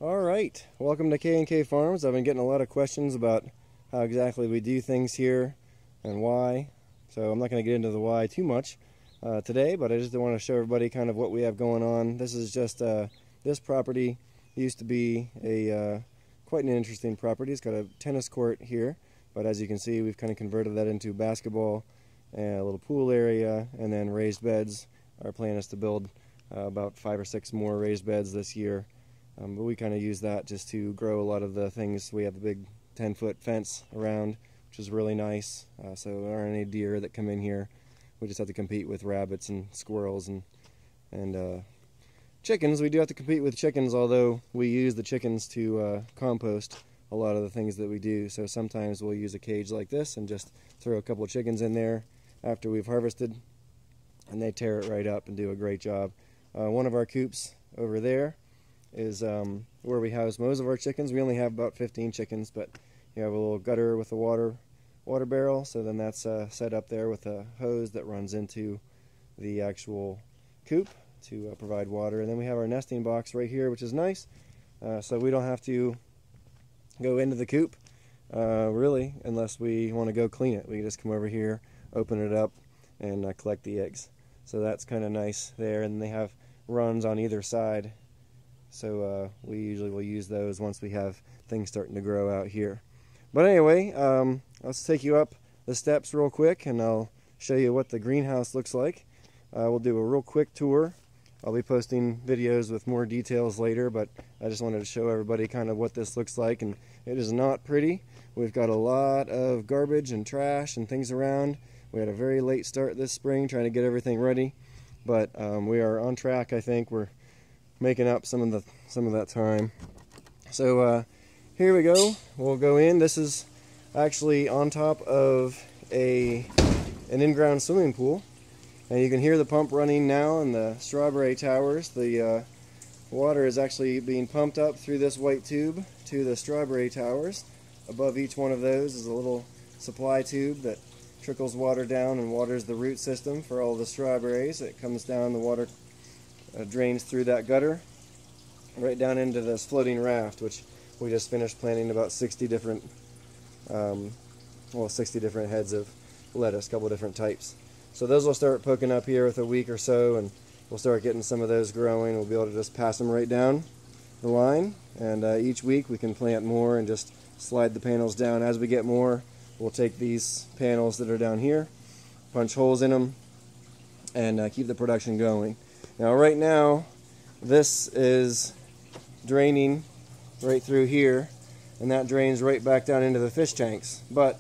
Alright, welcome to K&K Farms. I've been getting a lot of questions about how exactly we do things here and why. So I'm not going to get into the why too much today, but I just want to show everybody kind of what we have going on. This is just, this property used to be a quite an interesting property. It's got a tennis court here, but as you can see we've kind of converted that into basketball and a little pool area and then raised beds. Our plan is to build about 5 or 6 more raised beds this year. But we kind of use that just to grow a lot of the things. We have a big 10-foot fence around, which is really nice. So there aren't any deer that come in here. We just have to compete with rabbits and squirrels and chickens. We do have to compete with chickens, although we use the chickens to compost a lot of the things that we do. So sometimes we'll use a cage like this and just throw a couple of chickens in there after we've harvested, and they tear it right up and do a great job. One of our coops over there is where we house most of our chickens. We only have about 15 chickens, but you have a little gutter with a water barrel, so then that's set up there with a hose that runs into the actual coop to provide water. And then we have our nesting box right here, which is nice, so we don't have to go into the coop really unless we want to go clean it. We can just come over here, open it up, and collect the eggs. So that's kind of nice there, and they have runs on either side. So we usually will use those once we have things starting to grow out here. But anyway, let's take you up the steps real quick and I'll show you what the greenhouse looks like. We'll do a real quick tour. I'll be posting videos with more details later, but I just wanted to show everybody kind of what this looks like, and it is not pretty. We've got a lot of garbage and trash and things around. We had a very late start this spring trying to get everything ready, but we are on track. I think we're making up some of that time. So here we go. We'll go in. This is actually on top of an in-ground swimming pool, and you can hear the pump running now in the strawberry towers. The water is actually being pumped up through this white tube to the strawberry towers. Above each one of those is a little supply tube that trickles water down and waters the root system for all the strawberries. It comes down, the water drains through that gutter right down into this floating raft, which we just finished planting about 60 different 60 different heads of lettuce, a couple different types. So those will start poking up here with a week or so, and we'll start getting some of those growing. We'll be able to just pass them right down the line, and each week we can plant more and just slide the panels down. As we get more, we'll take these panels that are down here, punch holes in them, and keep the production going. Now right now this is draining right through here, and that drains right back down into the fish tanks. But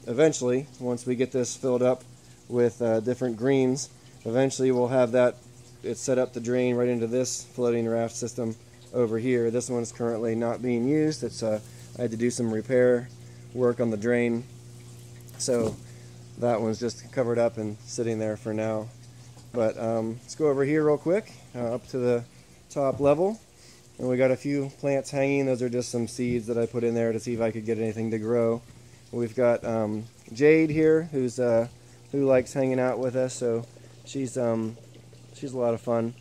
eventually, once we get this filled up with different greens, eventually we'll have that, it's set up to drain right into this floating raft system over here. This one's currently not being used. It's I had to do some repair work on the drain, so that one's just covered up and sitting there for now. But let's go over here real quick, up to the top level, and we got a few plants hanging. Those are just some seeds that I put in there to see if I could get anything to grow. We've got Jade here, who likes hanging out with us, so she's a lot of fun.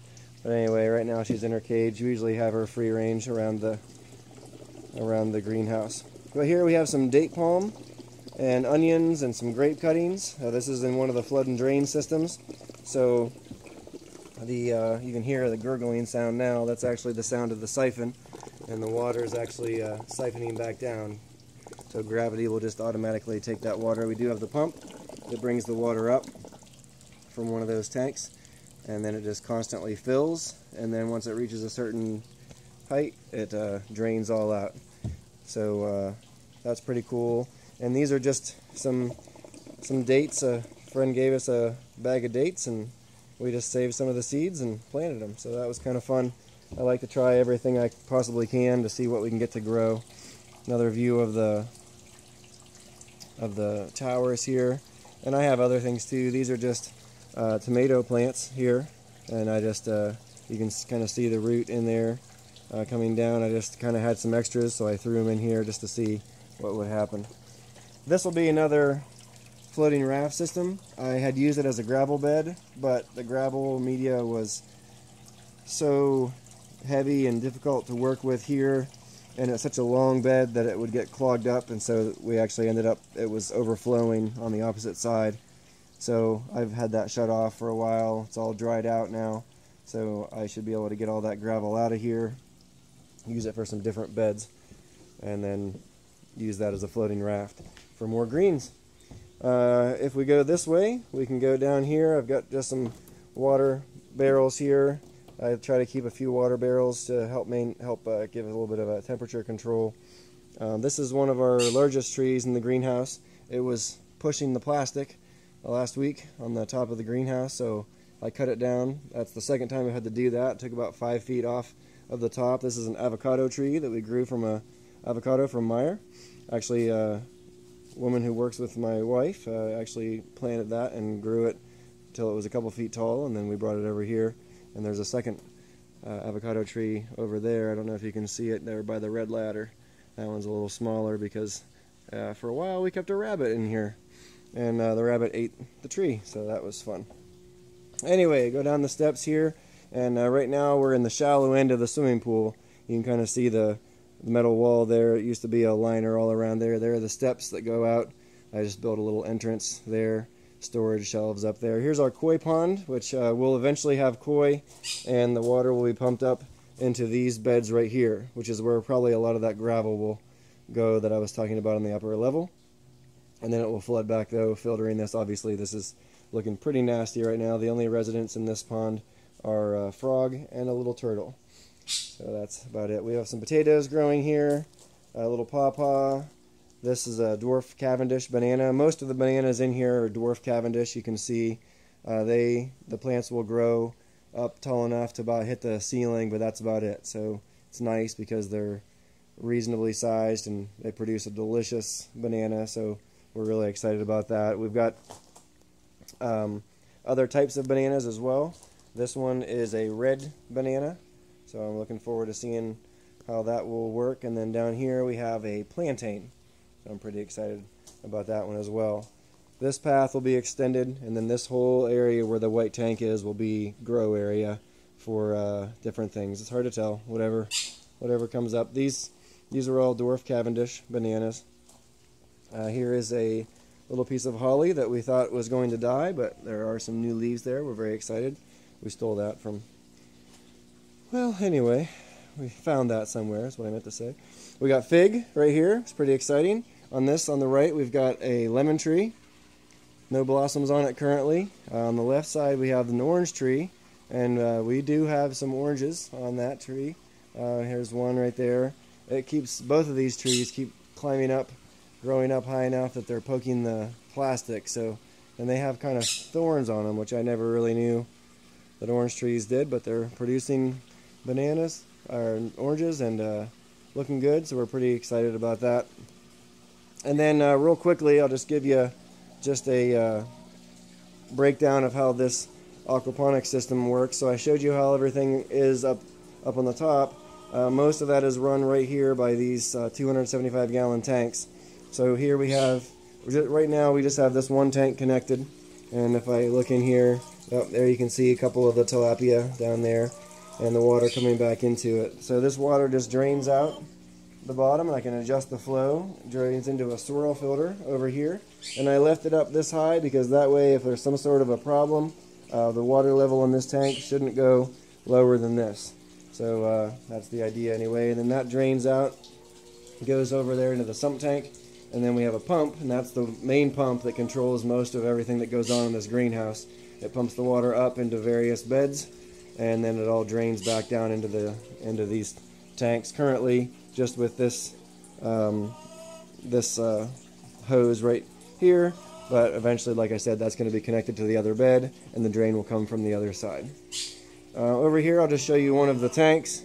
But anyway, right now she's in her cage. We usually have her free range around the greenhouse. But here we have some date palm and onions and some grape cuttings. This is in one of the flood and drain systems, so you can hear the gurgling sound now. That's actually the sound of the siphon, and the water is actually siphoning back down. So gravity will just automatically take that water. We do have the pump that brings the water up from one of those tanks, and then it just constantly fills, and then once it reaches a certain height, it drains all out. So that's pretty cool. And these are just some dates. A friend gave us a bag of dates, and we just saved some of the seeds and planted them. So that was kind of fun. I like to try everything I possibly can to see what we can get to grow. Another view of the towers here, and I have other things too. These are just tomato plants here, and I just you can kind of see the root in there coming down. I just kind of had some extras, so I threw them in here just to see what would happen. This will be another floating raft system. I had used it as a gravel bed, but the gravel media was so heavy and difficult to work with here, and it's such a long bed that it would get clogged up, and so we actually ended up, it was overflowing on the opposite side. So I've had that shut off for a while. It's all dried out now, so I should be able to get all that gravel out of here, use it for some different beds, and then use that as a floating raft for more greens. If we go this way, we can go down here. I've got just some water barrels here. I try to keep a few water barrels to help give a little bit of a temperature control. This is one of our largest trees in the greenhouse. It was pushing the plastic last week on the top of the greenhouse, so I cut it down. That's the second time I had to do that. It took about 5 feet off of the top. This is an avocado tree that we grew from a avocado from Meyer. Actually, a woman who works with my wife actually planted that and grew it till it was a couple feet tall, and then we brought it over here. And there's a second avocado tree over there. I don't know if you can see it there by the red ladder. That one's a little smaller because for a while we kept a rabbit in here, and the rabbit ate the tree, so that was fun. Anyway, go down the steps here, and right now we're in the shallow end of the swimming pool. You can kind of see the metal wall there. It used to be a liner all around there. There are the steps that go out. I just built a little entrance there. Storage shelves up there. Here's our koi pond, which will eventually have koi, and the water will be pumped up into these beds right here, which is where probably a lot of that gravel will go that I was talking about on the upper level. And then it will flood back though, filtering this. Obviously this is looking pretty nasty right now. The only residents in this pond are a frog and a little turtle. So that's about it. We have some potatoes growing here, a little pawpaw. This is a dwarf Cavendish banana. Most of the bananas in here are dwarf Cavendish. You can see the plants will grow up tall enough to about hit the ceiling, but that's about it. So it's nice because they're reasonably sized and they produce a delicious banana. So we're really excited about that. We've got other types of bananas as well. This one is a red banana, so I'm looking forward to seeing how that will work. And then down here we have a plantain. I'm pretty excited about that one as well. This path will be extended, and then this whole area where the white tank is will be grow area for different things. It's hard to tell, whatever comes up. These are all dwarf Cavendish bananas. Here is a little piece of holly that we thought was going to die, but there are some new leaves there. We're very excited. We stole that from, well, anyway, we found that somewhere, is what I meant to say. We got fig right here. It's pretty exciting. On the right, we've got a lemon tree. No blossoms on it currently. On the left side, we have an orange tree, and we do have some oranges on that tree. Here's one right there. Both of these trees keep climbing up, growing up high enough that they're poking the plastic. And they have kind of thorns on them, which I never really knew that orange trees did, but they're producing bananas or oranges and looking good, so we're pretty excited about that. And then real quickly, I'll just give you just a breakdown of how this aquaponics system works. So I showed you how everything is up on the top. Most of that is run right here by these 275-gallon tanks. So here we have, right now we just have this one tank connected, and if I look in here, there you can see a couple of the tilapia down there and the water coming back into it. So this water just drains out the bottom, and I can adjust the flow. It drains into a swirl filter over here, and I left it up this high because that way if there's some sort of a problem, the water level in this tank shouldn't go lower than this. So that's the idea anyway. And then that drains out, goes over there into the sump tank, and then we have a pump, and that's the main pump that controls most of everything that goes on in this greenhouse. It pumps the water up into various beds, and then it all drains back down into these tanks. Currently, just with this hose right here, but eventually, like I said, that's going to be connected to the other bed, and the drain will come from the other side. Over here, I'll just show you one of the tanks.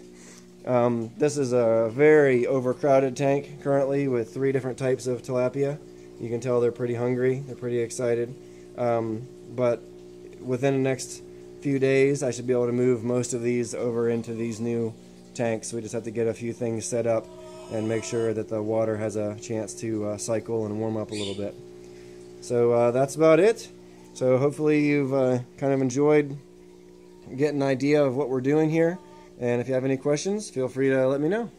This is a very overcrowded tank currently with 3 different types of tilapia. You can tell they're pretty hungry, they're pretty excited, but within the next few days I should be able to move most of these over into these new tanks. We just have to get a few things set up and make sure that the water has a chance to cycle and warm up a little bit. So that's about it. So hopefully you've kind of enjoyed getting an idea of what we're doing here. And if you have any questions, feel free to let me know.